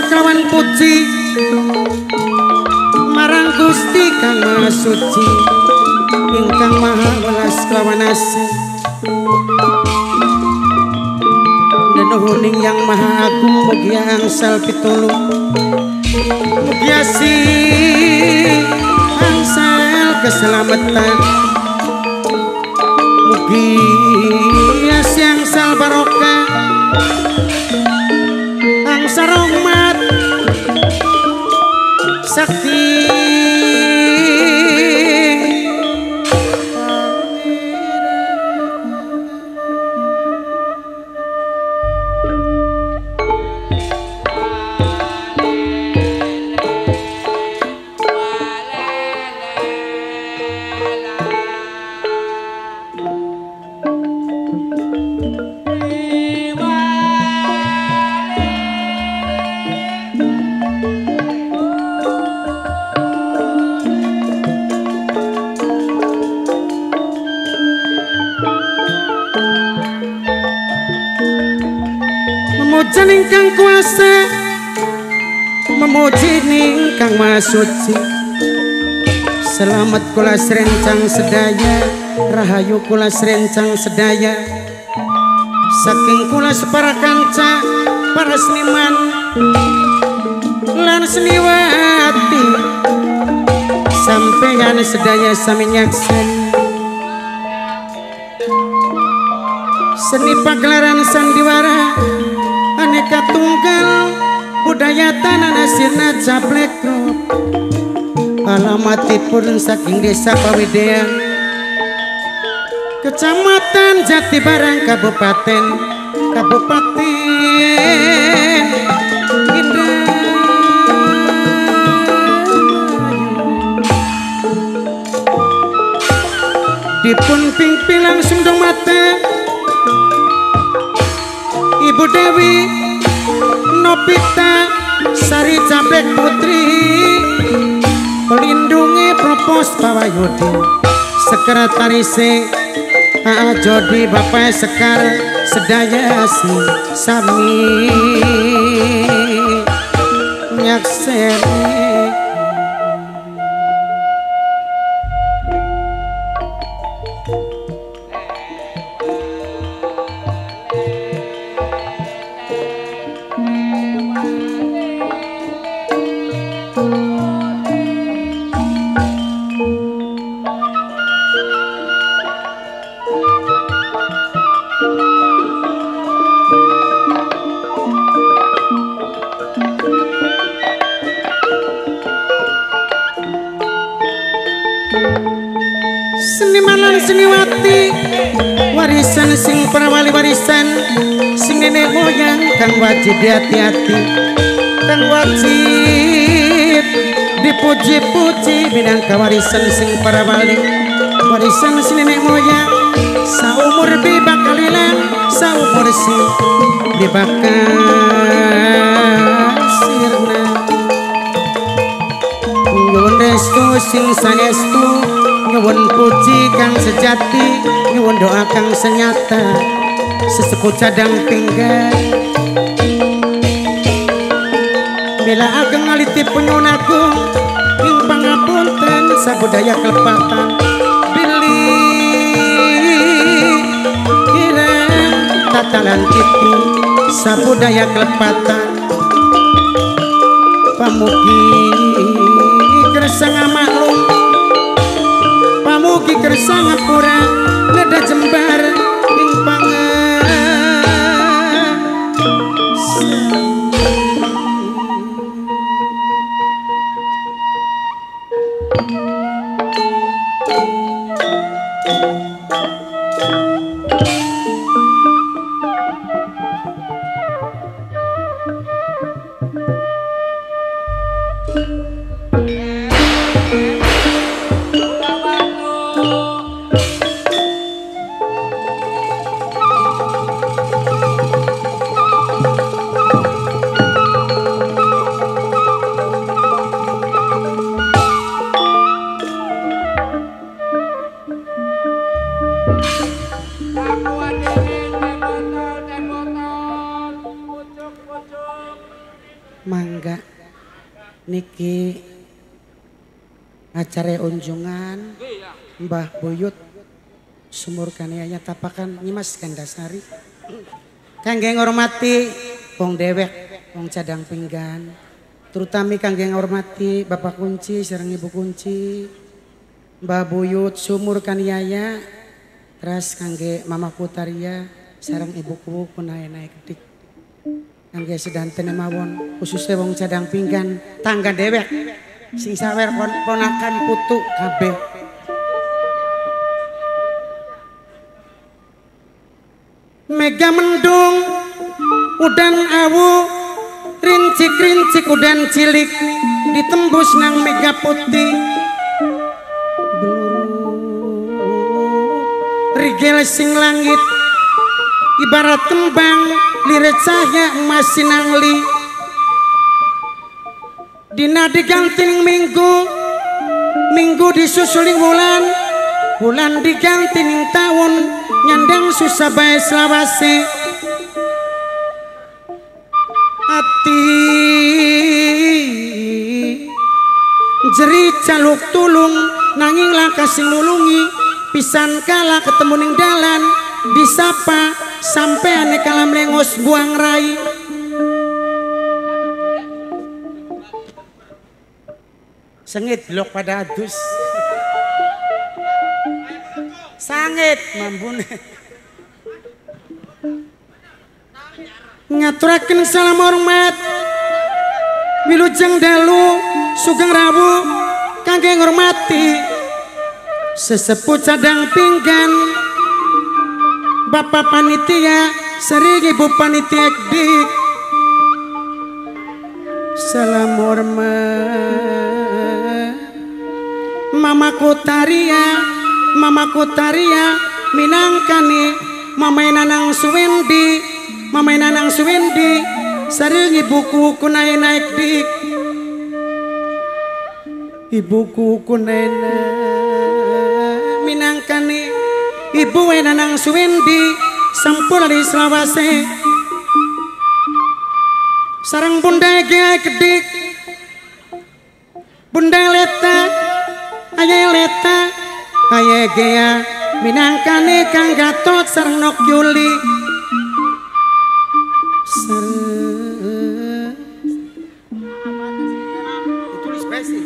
Kawan puji marang Gusti Kang Maha Suci ingkang maha welas kelawan asih denuhuning yang maha agung mugia angsal pitulung mugia angsal keselamatan mugia angsal barokah angsal rahmat sakti ingkang kuasa memuji ingkang maha suci selamat kula srencang sedaya rahayu kula srencang sedaya saking kula separa kanca para seniman lan seniwati sampeyan sedaya sami nyakseni seni pagelaran sandiwara aneka tunggal budaya tanah nasirna Caplek Group alamatipun saking desa Pawidean Kecamatan Jatibarang Kabupaten dipun pingpil langsung dong mata Ibu Dewi Nopita Sari Caplek Putri pelindungi Propos Pawayudi sekretarise A Jodi Bapak Sekar sedaya si sami nyakseni seniwati warisan sing prawali warisan sing nenek moyang kang wajib hati-hati kang wajib dipuji-puji minangka warisan sing prawali warisan sing nenek moyang saumur bakal ilang saumur si dibakar sirna nyuwun restu sing saestu nyuwun puji kang sejati nyuwun doa kang senyata sesepuh cadang pinggan bila ageng alitipun nyuwun agung ing pangapunten sabudaya kelepatan bilih kirang tatalan tipu sabudaya kelepatan pamugi kersang maklum kersa ngapura ngeda jembar ing mangga niki acara unjungan Mbah Buyut sumur kaniaya tapakan Nyimas Gandasari kangge ngormati wong dewek wong cadang pinggan terutami kangge ngormati Bapak Kunci sareng Ibu Kunci Mbah Buyut sumur kaniaya terus kangge Mama Putaria sareng Ibuku naik kedik kangge sedanten mawon khususnya wong cadang pinggan tangga dewek sing sawer ponakan putu kabeh mega mendung udan awu rincik-rincik udan cilik ditembus nang mega putih rigel sing langit ibarat kembang liret cahya emas sinangli dina diganting minggu disusuling wulan diganting tahun nyandang susah bae selawase ati jeri caluk tulung nanging langkah sing nulungi pisan kala ketemu ning dalan disapa sampai ane kalam lengos buang rai sengit blok pada adus sangit mambune ngaturaken salam hormat wilujeng dalu sugeng rawuh kangge ngormati sesepuh cadang pinggan Bapak panitia sering Ibu panitia dik salam hormat Mamaku Taria minangkani Mamai Nanang Suwendi sering Ibuku naik dik Ibuku minangkani Ibu Nanang Suwendi sampun dari selawase sarang bunda gea kedik bunda leta ayah gea minangkane Kang Gatot sareng Nok Yuli ditulis besi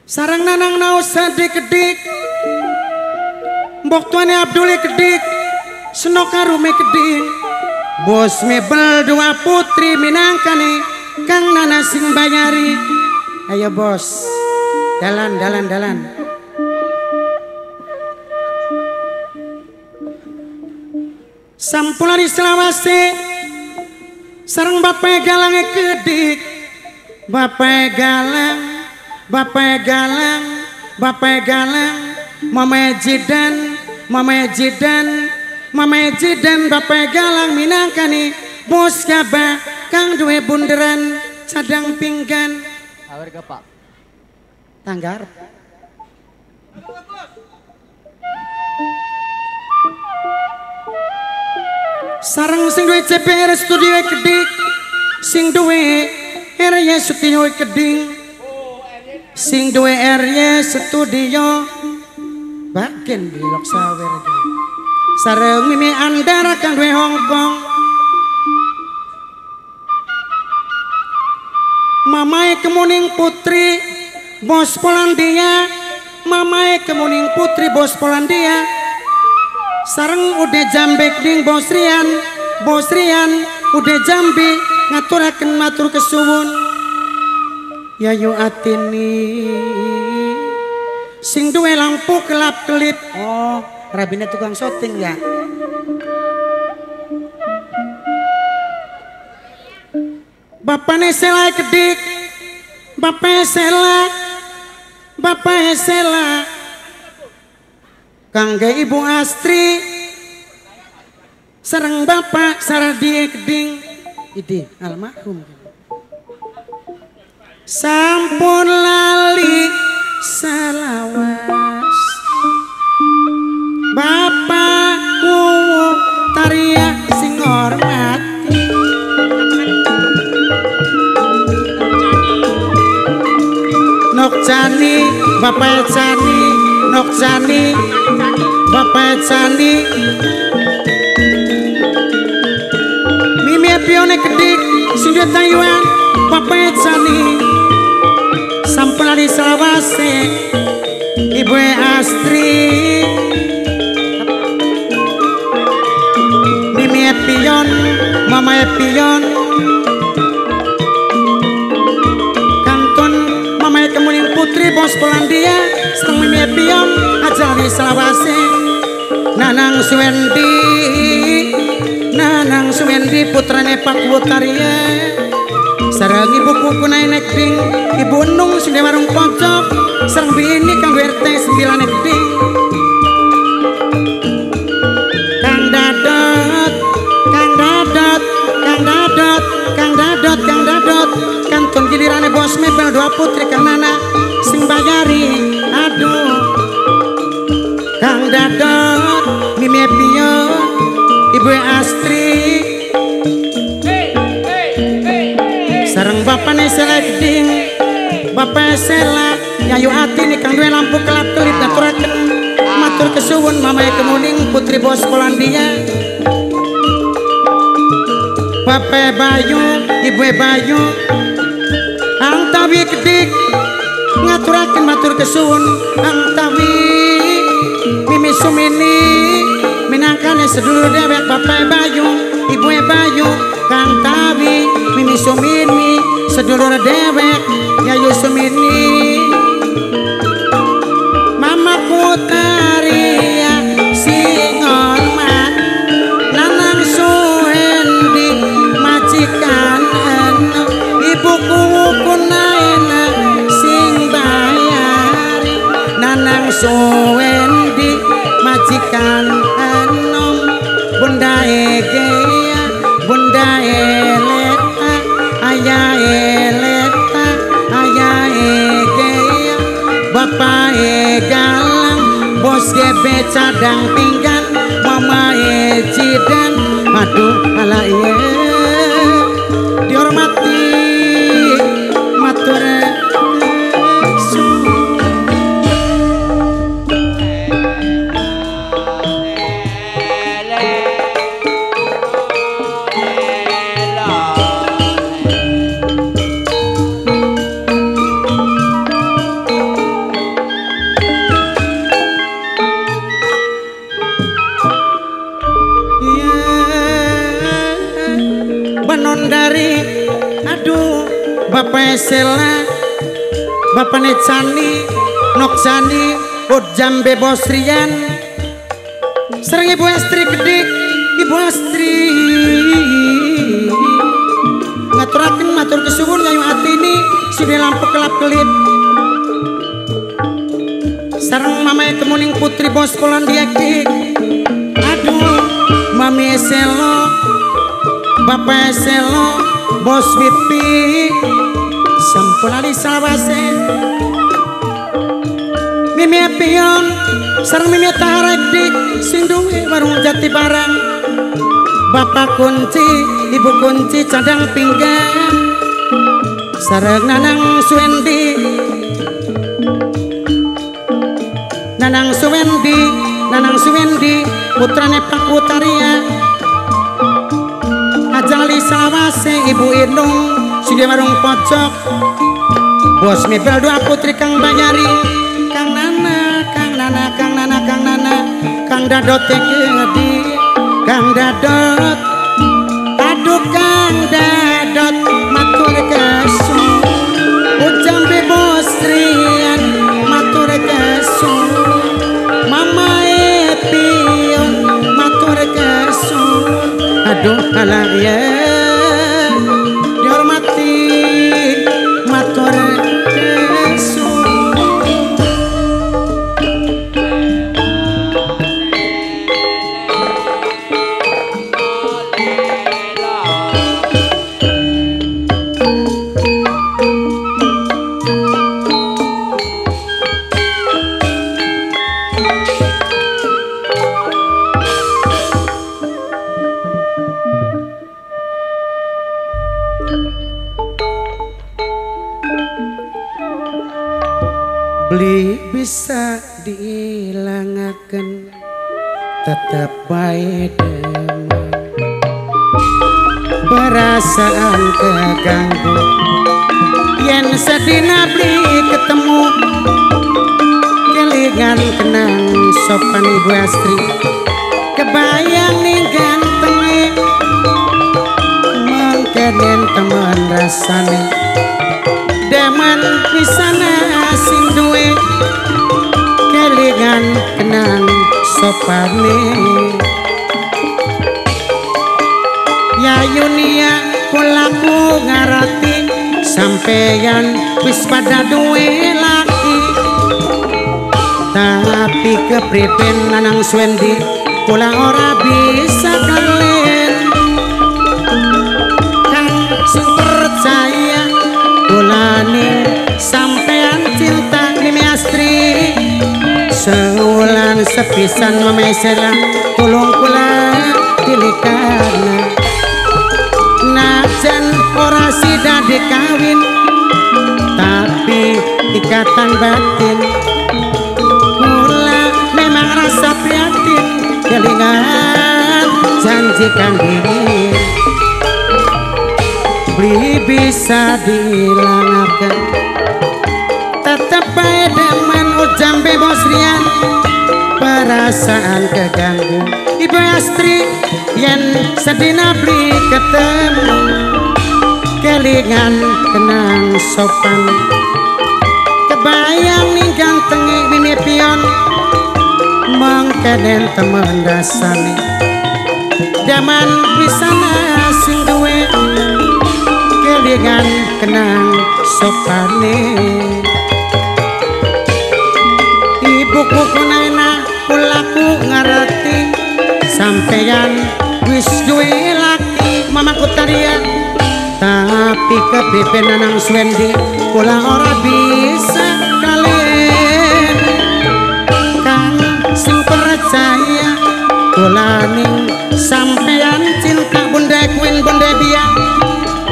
sarang Nanang Nausadi kedik mbok tuane Abdul kedik Senokarume kedik bos mebel dua putri minangkane Kang Nana sing bayari ayo bos dalan sampulari selawase sareng Bapak Galang kedik Bapak Galang Mama Jidan Bapak Galang minangkani bos gabah Kang duwe bunderan cadang pinggan awer Pak tanggar sareng sing duwe CPR studio kedik sing duwe RY studio keding sing duwe RY studio bagian di Lok Sawer sareng Mimi Andara Kang duwe Hongkong Mamae Kemuning Putri Bos Polandia mamae kemuning putri bos Polandia sareng udah jambek ding bos Rian udah jambi ngaturaken matur kesuwun yayu atini sing duwe lampu kelap kelip. Oh rabine tukang syuting ya. Bapaknya Sela kedik, Bapak Sela kangge Ibu Astri sareng Bapak Saradie keding idi almarhum sampun lali salawas Bapak kuwu tariak sing hormati Nokjani Bapak Ecani Nokjani Bapak Ecani Mimi Pione kedik Sindio Taiwan Bapak Ecani sampun lali salawase Ibu Astri Mimi Epion Mama Epion kemuning putri bos Polandia seteng Mimi Epion ajari salawase Nanang Suwendi putrane Pak Wutaria sareng ibu kuku naik ding ibu Enung sing warung pojok sareng bini kang RT 9 ding Kang Dadot kantong gilirane bos mebel dua putri Kang Nana sing bayari aduh Kang Dadot Mimi Epion Ibu Astri sareng Bapakne Sela geding Bapak Sela nyayu ati nih kang duwe lampu kelap kelip ngaturaken matur kesuwun mamae kemuning putri bos Polandia Bapak Bayu Ibu Bayu Angtawi kedik ngaturaken matur kesuwun Angtawi Mimi Sumini minangkane sedulur dewek Bapak Bayu Ibu Bayu Kang Tawi Mimi Sumini sedulur dewek Yayu Sumini Mama Kutaria sing hormat Nanang Suwendi majikan anu ibuku kunaena sing bayari Nanang Suwendi majikan enom Bunda Egea Bunda Eleta Ayah Eleta Ayah Egea Bapak Egalang Bos Gebe cadang pinggan Mama Ejidan aduh ala iye dihormati matur Bapak Sela Bapak Necani Nokjani Jambe Bos Rian sareng Ibu Astri kedik Ibu Astri ngaturaken matur kesuwun nyayu atini sing lampu kelap kelip sareng mamae kemuning putri bos Polandia kedik aduh Mami Selo Bapak Selo Bos Pipi sampun ali salawase Mimi Epion sareng Mimi Taharedik sing duwe warung jati barang Bapak Kunci Ibu Kunci cadang pinggan sareng Nanang Suwendi Nanang Suwendi putrane Pak Wutaria ajali salawase Ibu Inung sing warung pojok bos mebel dua putri Kang Bayari Kang Nana Kang Nana Kang Nana Kang Nana Kang Dadot Gedi Kang Dadot aduh Kang Dadot matur kesun ujang bebos rian matur kesun Mama Epion matur kesun aduh kalian dihormati matur kesun beli bisa diilangaken tetep bae demen perasaan keganggu yen sedina beli ketemu kelingan kenang sopan Ibu Astri kebayang ning gantenge mangkenen temen rasane demen pisana sing duwe kelingan kenang sopane ya Yunia kulaku ngarati sampeyan wis pada duwe laki tapi kepriben Nanang Swendi kula ora bisa kalian kang sing percaya kulane sampean cinta Mimi Astri seulan sepisan memesela tulung kula tilikana najan ora sida dikawin tapi ikatan batin kula memang rasa prihatin kelingan janji kang dingin beli bisa dilangaken tetep bae demen ujang bebos rian perasaan keganggu Ibu Astri yen sedina beli ketemu kelingan kenang sopan kebayang ning gantenge Mimi Pion mangkenen temen rasane daman pisana sing duwe kelingan kenang sopane ibuku kunena kulaku ngerti sampeyan wis duwe laki mamaku Taria tapi kepipen Nanang Swendi kula ora bisa kalian kang sing percaya kula ning sampeyan cinta Bunda Queen Bunda Biang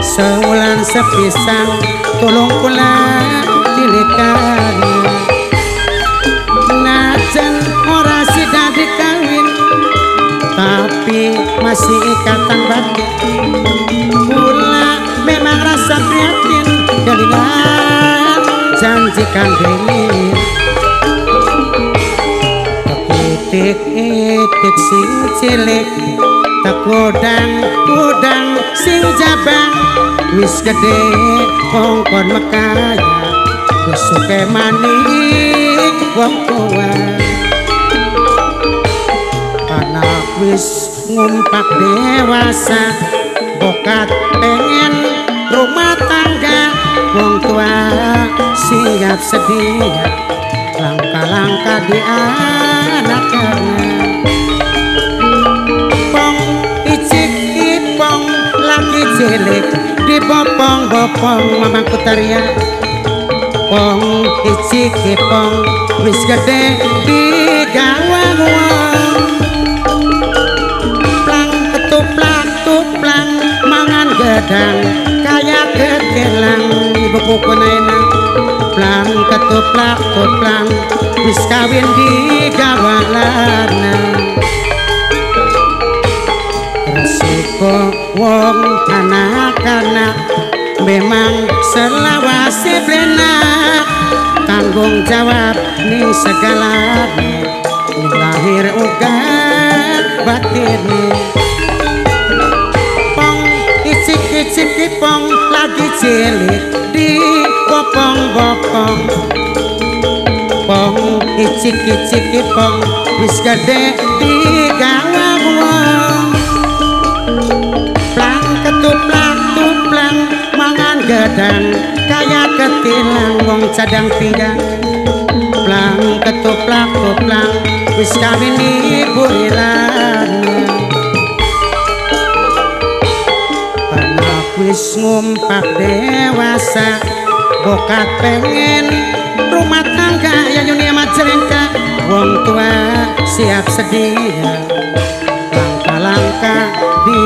seulan sepisan tolong kula tilikan najan ora sida dikawin tapi masih ikatan batin kula memang rasa prihatin kelingan janji kang dingin itik sing cilik tekudang sing jabang wis gede kongkon mekaya wis suke maning wong tua anak wis ngumpak dewasa bokat pengen rumah tangga wong tua siap sedia langkah-langkah di anaknya pong icik ipong laki cilik dibopong-bopong Mamangku Taria pong icik ipong wis gede digawang wong plang ketuplak-tuplang mangan gedang kaya kekelang ibu kuku nenang plang ketuplak-tuplang wis kawin digawang lanang resiko wong anak-anak memang selawase blena tanggung jawab ning segala ning lahir uga batin pong icik-icik pong lagi cilik di bopong-bopong pong icik-icik pong wis gede di gawang wong plang ketuplang tuplang mangan gedang kaya ketilang wong cadang pinggang plang ketuplak tuplang wis kawin ibu ilang anak wis ngumpak dewasa bokat pengen rumah tangga ya dunia majalengka wong tua siap sedia langkah-langkah di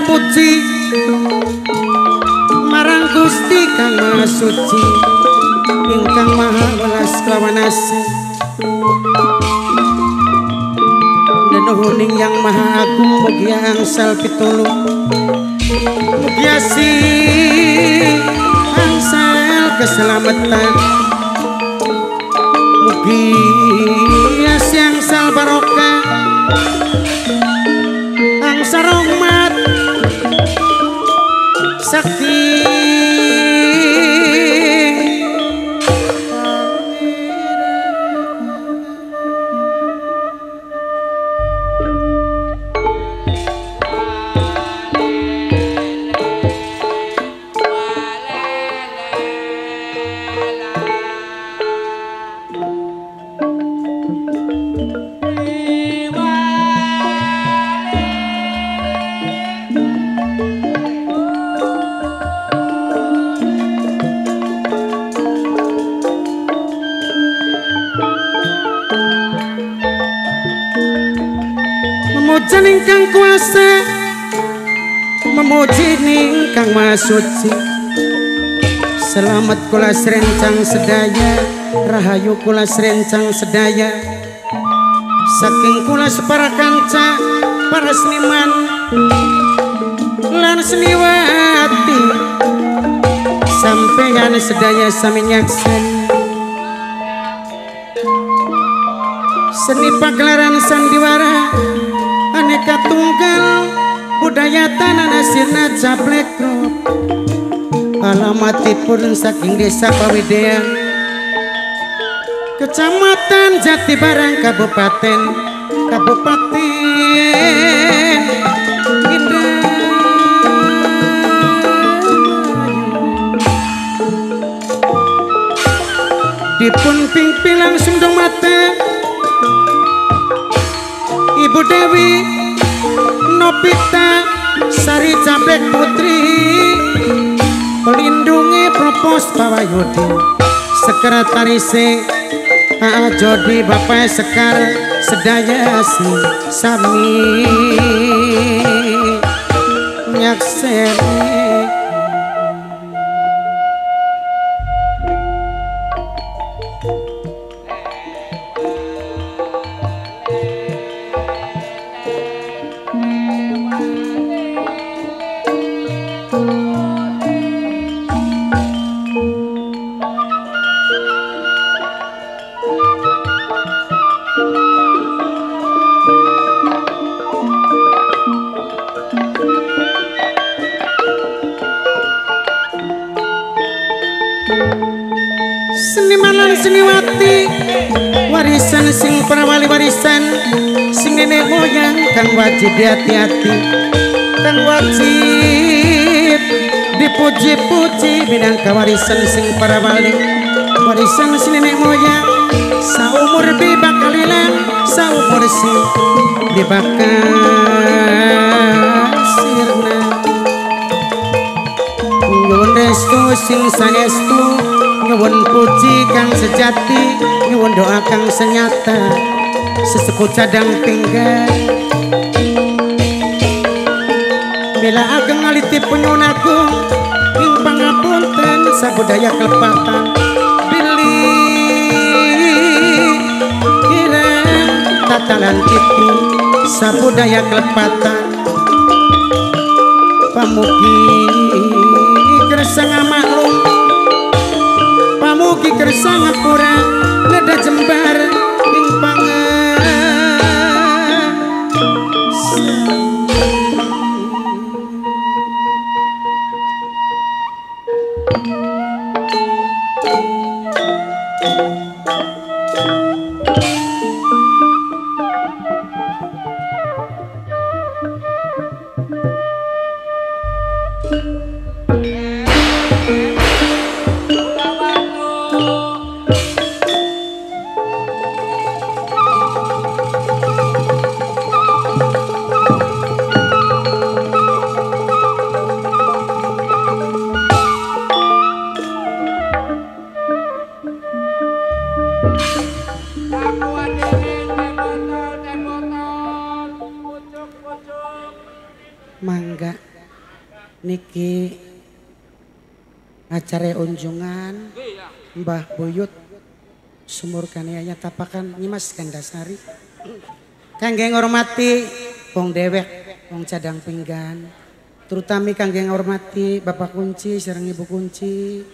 puji marang Gusti Kang Maha Suci ingkang maha welas kelawan asih denuhuning yang maha agung mugi angsal pitulung mugi asih angsal keselamatan mugi asih angsal barokah angsal rahmat sakti memuji Kang kuasa memuji Kang Maha Suci selamat kula serencang sedaya rahayu kula serencang sedaya saking kula separa kanca para seniman lan seniwati sampeyan sedaya sami nyakseni seni pagelaran sandiwara aneka tunggal budaya tanah nasirna Cablek Group alamatipun saking desa Pawidean Kecamatan Jatibarang Kabupaten Indramayu dipun pingpi langsung dong mata Ibu Dewi Nopita Sari Cabek Putri pelindungi Propos Pawayudi sekretarise A Jodi Bapak Sekar Sedaya Sami nyakseni Seniwati warisan sing perawali warisan sing nenek moyang kang wajib hati-hati kang wajib dipuji-puji bidang kawarisan sing perawali warisan sing nenek moyang saumur bakal ilang saumur sing dibakal sirna nyuwun restu sing saestu nyuwun puji kang sejati nyuwun doa kang senyata sesepuh cadang pinggan bela ageng aliti penyuwun agung ing pangapunten sabudaya kelepatan bilih kirang tatalan kiti sabudaya kelepatan pamugi kersa ngamaklum pamugi kersa ngapura nada jembar ing mangga niki acara unjungan Mbah Buyut sumur kaniaya tapakan Nyimas Gandasari kangge ngormati wong dewek wong cadang pinggan terutami kangge ngormati Bapak Kunci sareng Ibu Kunci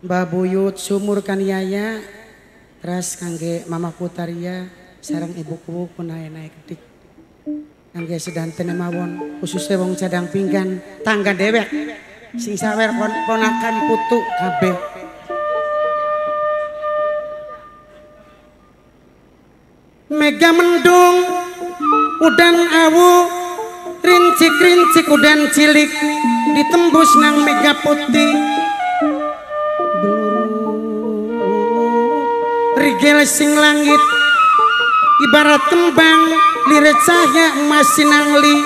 Mbah Buyut sumur kaniaya terus kangge Mama Kutaria sareng Ibuku kunae-nae kedik kangge sedanten mawon khususnya wong cadang pinggan tangga dewek sing sawer ponakan putu kabeh mega mendung udan awu rincik-rincik udan cilik ditembus nang mega putih rigel sing langit ibarat kembang liret cahaya emas sinangli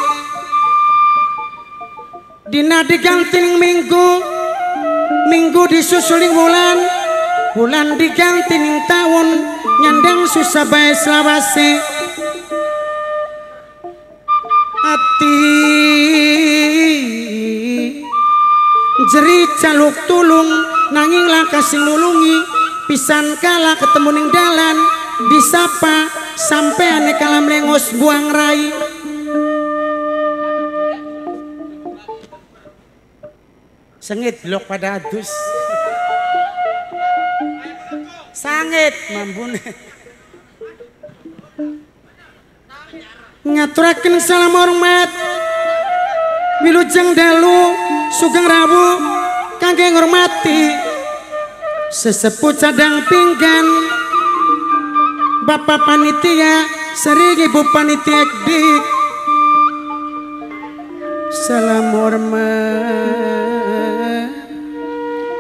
dina digantining minggu disusuling wulan digantining tahun nyandang susah bae selawase ati jeri caluk tulung nanging langkah sing nulungi pisan kala ketemu ning dalan disapa sampai aneh kalam lengos buang rai sengit blok pada adus sangit mambune ngaturaken salam hormat wilujeng dalu sugeng rawuh kangge ngormati sesepuh cadang pinggan Bapak panitia sering Ibu panitia dik salam hormat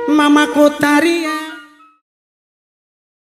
Mama Kutaria